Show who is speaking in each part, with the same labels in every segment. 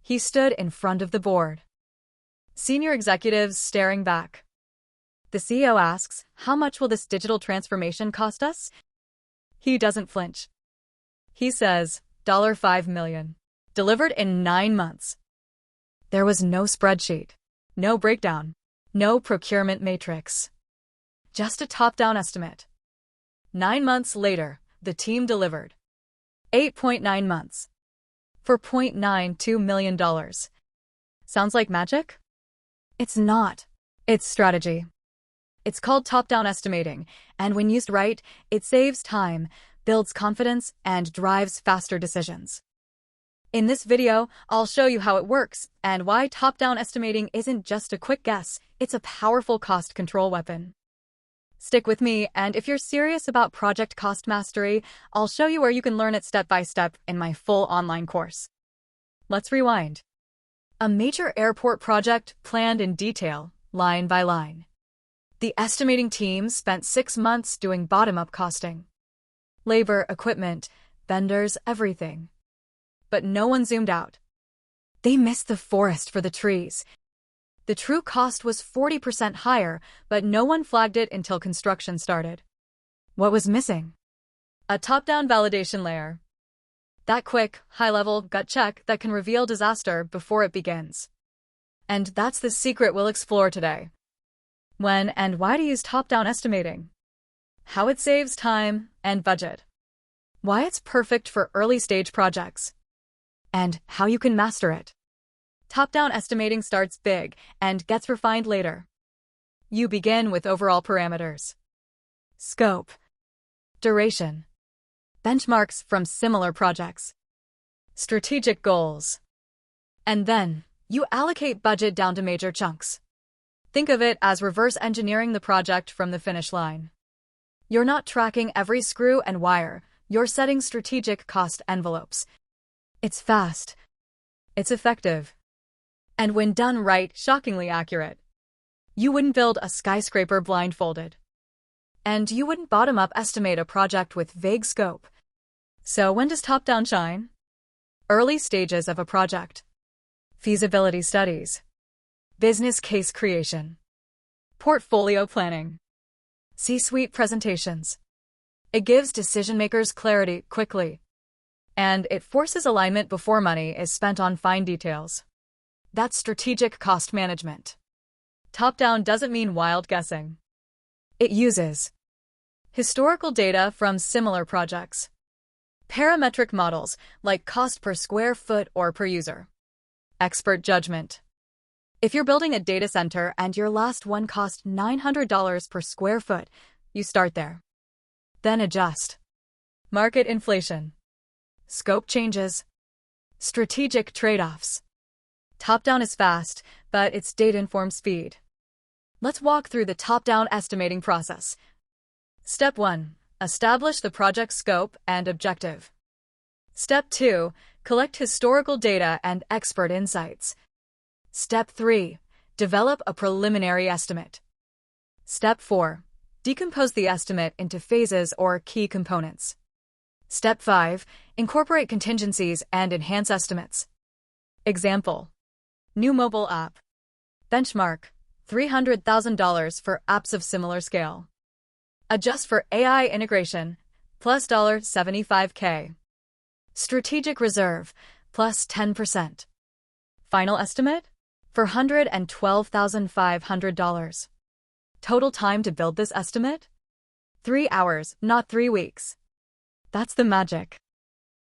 Speaker 1: He stood in front of the board. Senior executives staring back. The CEO asks, "How much will this digital transformation cost us?" He doesn't flinch. He says, $5 million. Delivered in 9 months. There was no spreadsheet, no breakdown, no procurement matrix. Just a top-down estimate. 9 months later, the team delivered. 8.9 months. For $0.92 million. Sounds like magic? It's not. It's strategy. It's called top-down estimating, and when used right, it saves time, builds confidence, and drives faster decisions. In this video, I'll show you how it works and why top-down estimating isn't just a quick guess, it's a powerful cost control weapon. Stick with me, and if you're serious about project cost mastery, I'll show you where you can learn it step by step in my full online course. Let's rewind. A major airport project planned in detail, line by line. The estimating team spent 6 months doing bottom-up costing. Labor, equipment, vendors, everything. But no one zoomed out. They missed the forest for the trees. The true cost was 40% higher, but no one flagged it until construction started. What was missing? A top-down validation layer. That quick, high-level gut check that can reveal disaster before it begins. And that's the secret we'll explore today. When and why to use top-down estimating. How it saves time and budget. Why it's perfect for early-stage projects. And how you can master it. Top-down estimating starts big and gets refined later. You begin with overall parameters. Scope. Duration. Benchmarks from similar projects. Strategic goals. And then, you allocate budget down to major chunks. Think of it as reverse engineering the project from the finish line. You're not tracking every screw and wire, you're setting strategic cost envelopes. It's fast. It's effective. And when done right, shockingly accurate. You wouldn't build a skyscraper blindfolded. And you wouldn't bottom-up estimate a project with vague scope. So when does top-down shine? Early stages of a project. Feasibility studies. Business case creation. Portfolio planning. C-suite presentations. It gives decision-makers clarity quickly. And it forces alignment before money is spent on fine details. That's strategic cost management. Top-down doesn't mean wild guessing. It uses historical data from similar projects. Parametric models, like cost per square foot or per user. Expert judgment. If you're building a data center and your last one cost $900 per square foot, you start there. Then adjust. Market inflation. Scope changes. Strategic trade-offs. Top-down is fast, but it's data-informed speed. Let's walk through the top-down estimating process. Step 1. Establish the project scope and objective. Step 2. Collect historical data and expert insights. Step 3. Develop a preliminary estimate. Step 4. Decompose the estimate into phases or key components. Step 5. Incorporate contingencies and enhance estimates. Example. New mobile app. Benchmark, $300,000 for apps of similar scale. Adjust for AI integration, plus $75K. Strategic reserve, plus 10%. Final estimate? For $112,500. Total time to build this estimate? 3 hours, not 3 weeks. That's the magic.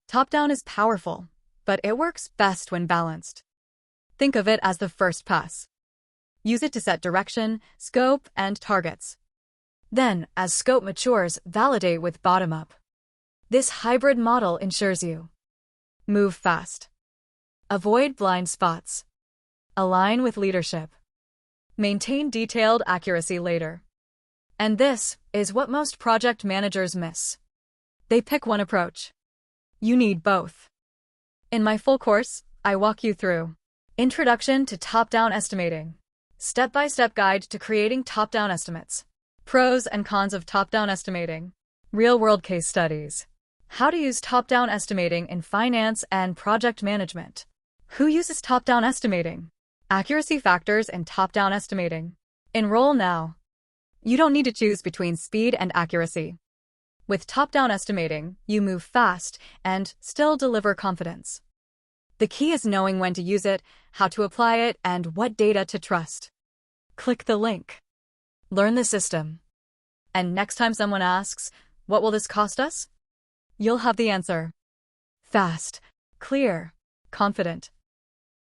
Speaker 1: Top-down is powerful, but it works best when balanced. Think of it as the first pass. Use it to set direction, scope, and targets. Then, as scope matures, validate with bottom-up. This hybrid model ensures you move fast. Avoid blind spots. Align with leadership. Maintain detailed accuracy later. And this is what most project managers miss. They pick one approach. You need both. In my full course, I walk you through Introduction to Top-Down Estimating. Step-by-step guide to creating top-down estimates. Pros and cons of top-down estimating. Real-world case studies. How to use top-down estimating in finance and project management. Who uses top-down estimating? Accuracy factors and top-down estimating. Enroll now. You don't need to choose between speed and accuracy. With top-down estimating, you move fast and still deliver confidence. The key is knowing when to use it, how to apply it, and what data to trust. Click the link. Learn the system. And next time someone asks, "What will this cost us?" you'll have the answer. Fast, clear, confident.